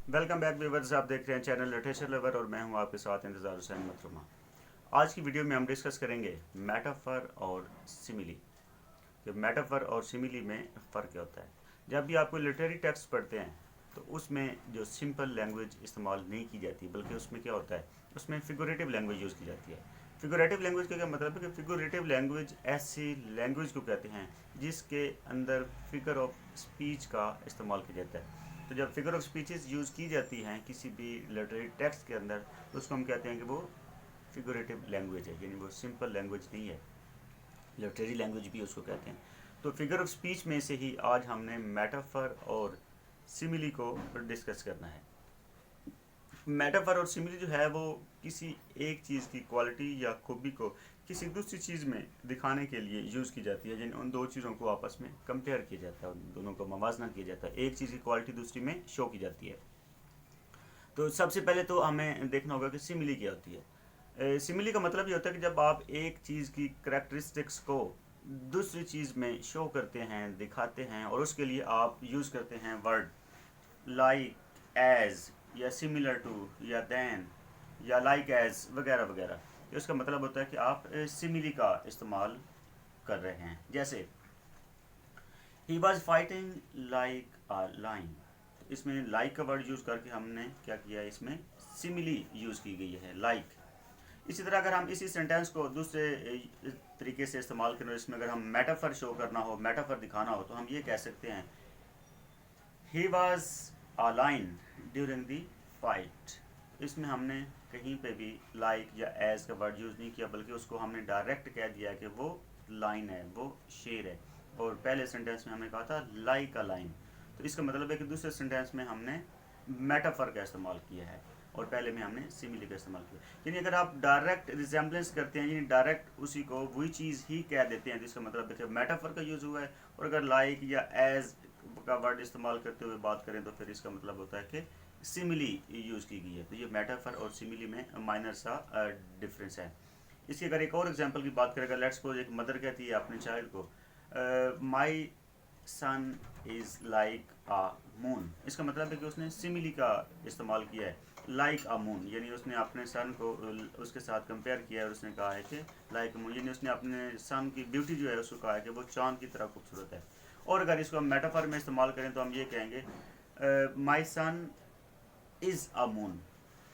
Welcome back viewers, आप देख रहे हैं चैनल लिटरेचर लवर और मैं हूं आपके साथ इंतजार हुसैन मतरुमा। आज की वीडियो में हम डिस्कस करेंगे मेटाफर और सिमिली कि मेटाफर और सिमिली में फ़र्क क्या होता है। जब भी आपको लिटरेरी टेक्स्ट पढ़ते हैं तो उसमें जो सिंपल लैंग्वेज इस्तेमाल नहीं की जाती, बल्कि उसमें क्या होता है, उसमें फिगरेटिव लैंग्वेज यूज़ की जाती है। फिगरेटिव लैंग्वेज का क्या मतलब है कि फिगरेटिव लैंग्वेज ऐसी लैंग्वेज को कहते हैं जिसके अंदर फिगर ऑफ स्पीच का इस्तेमाल किया जाता है। तो जब फिगर ऑफ स्पीचेस यूज़ की जाती हैं किसी भी लिटरेरी टेक्स्ट के अंदर, तो उसको हम कहते हैं कि वो फिगरेटिव लैंग्वेज है, यानी वो सिंपल लैंग्वेज नहीं है, लिटरेरी लैंग्वेज भी उसको कहते हैं। तो फिगर ऑफ स्पीच में से ही आज हमने मेटाफर और सिमिली को डिस्कस करना है। मेटाफर और सिमिली जो है वो किसी एक चीज़ की क्वालिटी या खूबी को किसी दूसरी चीज़ में दिखाने के लिए यूज़ की जाती है, जिन उन दो चीज़ों को आपस में कंपेयर किया जाता है, उन दोनों को मवाजना किया जाता है, एक चीज़ की क्वालिटी दूसरी में शो की जाती है। तो सबसे पहले तो हमें देखना होगा कि सिमिली क्या होती है। सिमिली का मतलब ये होता है कि जब आप एक चीज़ की करेक्टरिस्टिक्स को दूसरी चीज़ में शो करते हैं, दिखाते हैं, और उसके लिए आप यूज़ करते हैं वर्ड लाइक, एज, या सिमिलर टू, या देन, या लाइक एज वगैरह वगैरह। तो इसका मतलब होता है कि आप सिमिली का इस्तेमाल कर रहे हैं। जैसे he was fighting like a line, इसमें लाइक का वर्ड यूज़ करके हमने क्या किया है, इसमें सिमिली यूज़ की गई है, लाइक। इसी तरह अगर हम इसी सेंटेंस को दूसरे तरीके से इस्तेमाल करें, इसमें अगर हम मेटाफर शो करना हो, मेटाफर दिखाना हो, तो हम ये कह सकते हैं he was a line during the fight. इसमें हमने कहीं पे भी लाइक या एज का वर्ड यूज़ नहीं किया, बल्कि उसको हमने डायरेक्ट कह दिया कि वो लाइन है, वो शेर है। और पहले सेंटेंस में हमने कहा था लाइक अ लाइन। तो इसका मतलब है कि दूसरे सेंटेंस में हमने मेटाफर का इस्तेमाल किया है और पहले में हमने सिमिली का इस्तेमाल किया। यानी अगर आप डायरेक्ट रिजेम्बलेंस करते हैं, यानी डायरेक्ट उसी को वही चीज़ ही कह देते हैं, तो इसका मतलब देखिए मेटाफर का यूज़ हुआ है। और अगर लाइक या एज का वर्ड इस्तेमाल करते हुए बात करें तो फिर इसका मतलब होता है कि सिमिली यूज़ की गई है। तो ये मेटाफर और सिमिली में माइनर सा डिफरेंस है। इसकी अगर एक और एग्जांपल की बात करें, लेट्स सपोज एक मदर कहती है अपने चाइल्ड को माई सन इज़ लाइक आ मून। इसका मतलब है कि उसने सिमिली का इस्तेमाल किया है, लाइक आ मून, यानी उसने अपने सन को उसके साथ कंपेयर किया है और उसने कहा है कि लाइक मून, यानी उसने अपने सन की ब्यूटी जो है उसको कहा है कि वो चांद की तरह खूबसूरत है। और अगर इसको हम मेटाफर में इस्तेमाल करें तो हम ये कहेंगे माई सन इज़ अ मून।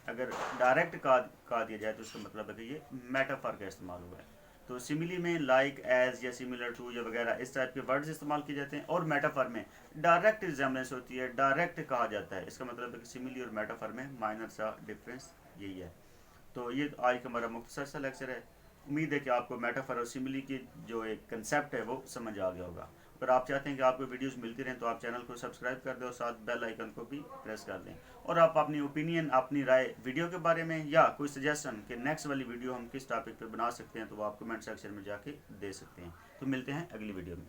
अगर डायरेक्ट कहा दिया जाए तो इसका मतलब है कि ये मेटाफर का इस्तेमाल हुआ है। तो सिमिली में लाइक, एज, या सिमिलर टू या वगैरह इस टाइप के वर्ड्स इस्तेमाल किए जाते हैं, और मेटाफर में डायरेक्ट रिजेम्बलेंस होती है, डायरेक्ट कहा जाता है। इसका मतलब है कि सिमिली और मेटाफर में माइनर सा डिफरेंस यही है। तो ये आज का हमारा मुख्तसर सा लेक्चर है। उम्मीद है कि आपको मेटाफर और सिमिली की जो एक कंसेप्ट है वो समझ आ गया होगा। अगर आप चाहते हैं कि आपको वीडियोस मिलती रहें तो आप चैनल को सब्सक्राइब कर दें और साथ बेल आइकन को भी प्रेस कर दें। और आप अपनी ओपिनियन, अपनी राय वीडियो के बारे में या कोई सजेशन कि नेक्स्ट वाली वीडियो हम किस टॉपिक पे बना सकते हैं, तो वो आप कमेंट सेक्शन में जाके दे सकते हैं। तो मिलते हैं अगली वीडियो में।